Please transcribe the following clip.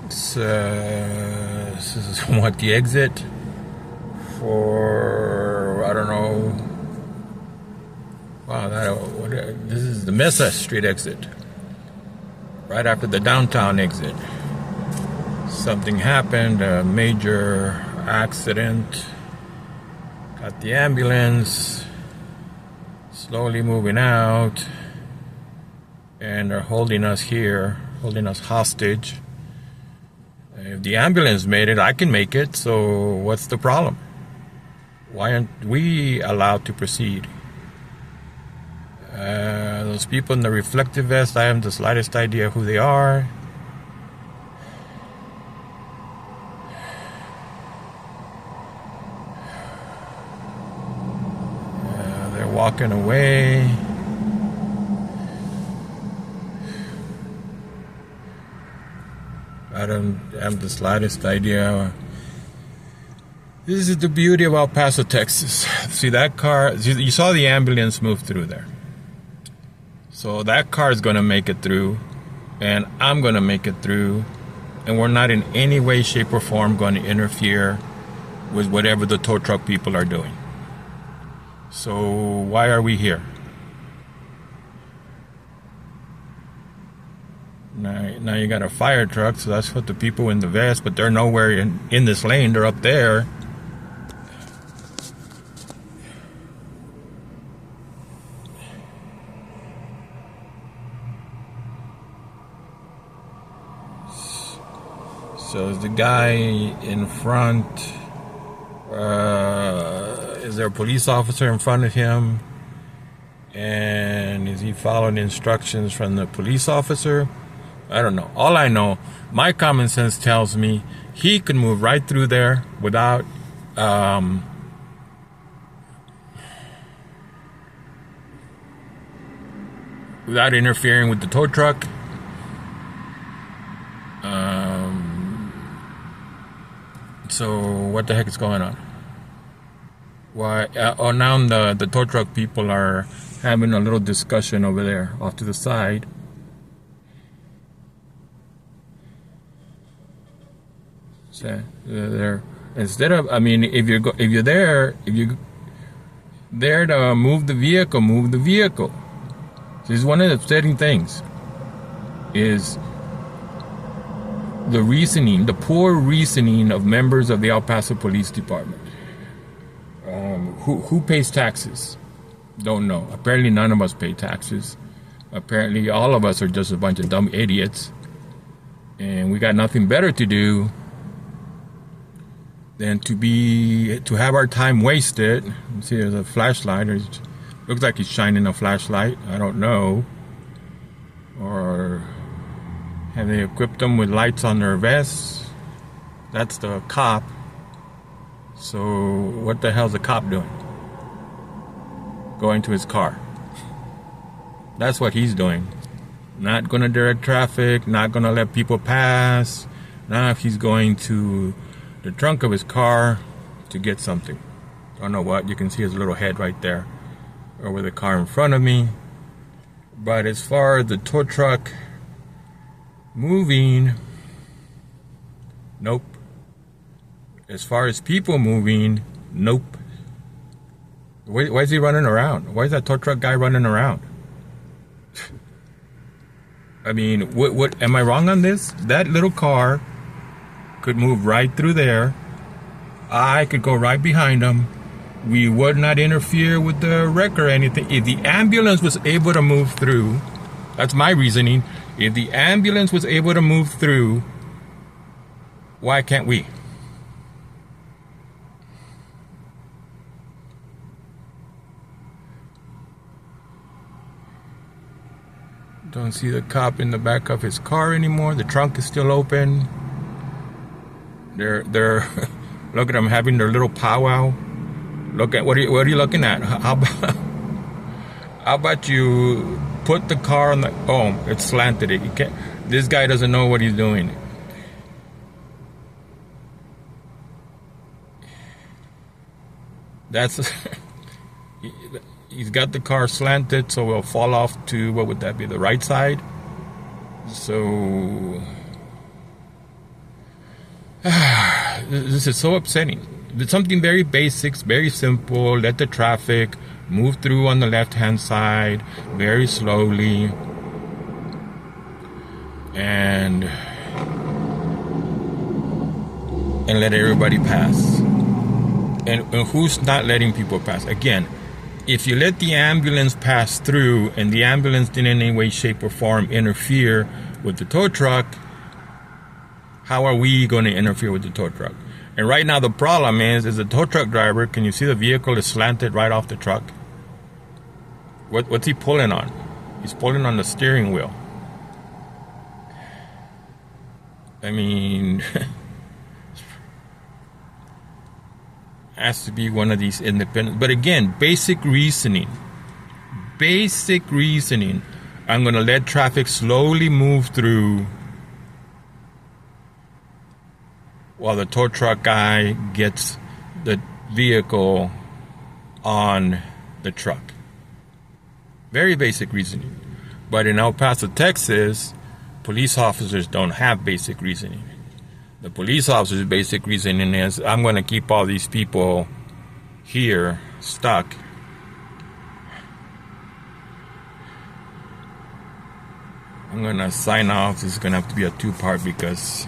This is what the exit for, I don't know. Wow, this is the Mesa Street exit. Right after the downtown exit. Something happened, a major accident. Got the ambulance slowly moving out. And they're holding us here, holding us hostage. If the ambulance made it, I can make it, so what's the problem? Why aren't we allowed to proceed? Those people in the reflective vest, I haven't the slightest idea who they are. They're walking away. I don't have the slightest idea. This is the beauty of El Paso, Texas. See that car? You saw the ambulance move through there. So that car is going to make it through, and I'm going to make it through, and we're not in any way, shape, or form going to interfere with whatever the tow truck people are doing. So why are we here? Now you got a fire truck, so that's what the people in the vest, but they're nowhere in this lane. They're up there. So is the guy in front, is there a police officer in front of him? And is he following instructions from the police officer? I don't know. All I know, my common sense tells me he could move right through there without interfering with the tow truck. So what the heck is going on? Why? Now the tow truck people are having a little discussion over there off to the side. So they're instead of, I mean, if you're there to move the vehicle, move the vehicle. So this is one of the upsetting things. Is the poor reasoning of members of the El Paso Police Department. Who pays taxes? Don't know. Apparently none of us pay taxes. Apparently all of us are just a bunch of dumb idiots. And we got nothing better to do than to have our time wasted. See, there's a flashlight. Looks like he's shining a flashlight. I don't know. Or have they equipped them with lights on their vests? That's the cop. So what the hell's the cop doing? Going to his car. That's what he's doing. Not going to direct traffic, not going to let people pass. Now he's going to the trunk of his car to get something. Don't know what. You can see his little head right there over the car in front of me. But as far as the tow truck moving, nope. As far as people moving, nope. Why is he running around? Why is that tow truck guy running around? I mean, what am I wrong on this? That little car could move right through there. I could go right behind him. We would not interfere with the wreck or anything. If the ambulance was able to move through, that's my reasoning. If the ambulance was able to move through, why can't we? Don't see the cop in the back of his car anymore. The trunk is still open. They're look at them having their little powwow. Look at what are you looking at? How about you put the car on the it's slanted. You can't. This guy doesn't know what he's doing. That's he's got the car slanted, so it'll fall off to, what would that be, the right side? So This is so upsetting. It's something very basic, very simple. Let the traffic move through on the left-hand side very slowly. And let everybody pass. And who's not letting people pass? Again, if you let the ambulance pass through and the ambulance didn't in any way, shape, or form interfere with the tow truck, how are we going to interfere with the tow truck? And right now the problem is the tow truck driver, can you see the vehicle is slanted right off the truck? What's he pulling on? He's pulling on the steering wheel. I mean, has to be one of these independent. But again, basic reasoning. Basic reasoning. I'm going to let traffic slowly move through while the tow truck guy gets the vehicle on the truck. Very basic reasoning. But in El Paso, Texas, police officers don't have basic reasoning. The police officer's basic reasoning is, I'm going to keep all these people here stuck. I'm going to sign off. This is going to have to be a two-part because